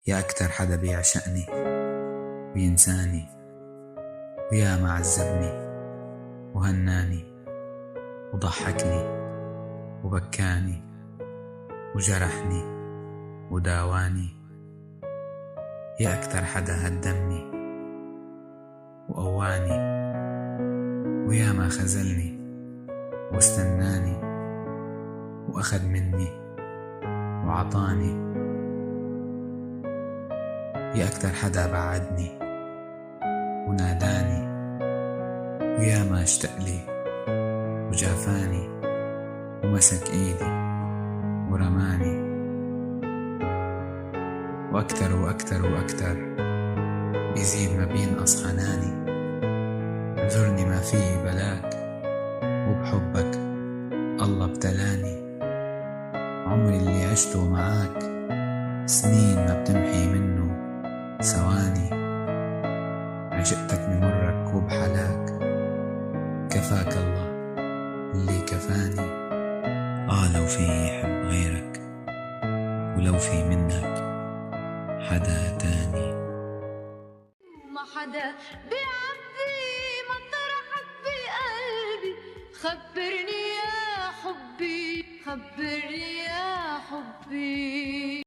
يا أكتر حدا بيعشقني وينساني، ويا ما عذبني وهناني وضحكني وبكاني وجرحني وداواني. يا أكتر حدا هدمني وقواني، ويا ما خذلني واستناني وأخذ مني وعطاني. يا أكتر حدا بعدني وناداني، ويا ما اشتقلي وجافاني ومسك إيدي ورماني. وأكتر وأكتر وأكتر يزيد ما بينقص حناني. اعذرني ما فيه بلاك وبحبك الله ابتلاني. عمري اللي عشته معاك سنين ما بتمحي منه ثواني. عشقتك بمر ركوب حلاك، كفاك الله اللي كفاني. لو فيه يحب غيرك، ولو في منك حدا تاني. ما حدا بيعبي مطرحك بقلبي. خبرني يا حبي، خبرني يا حبي.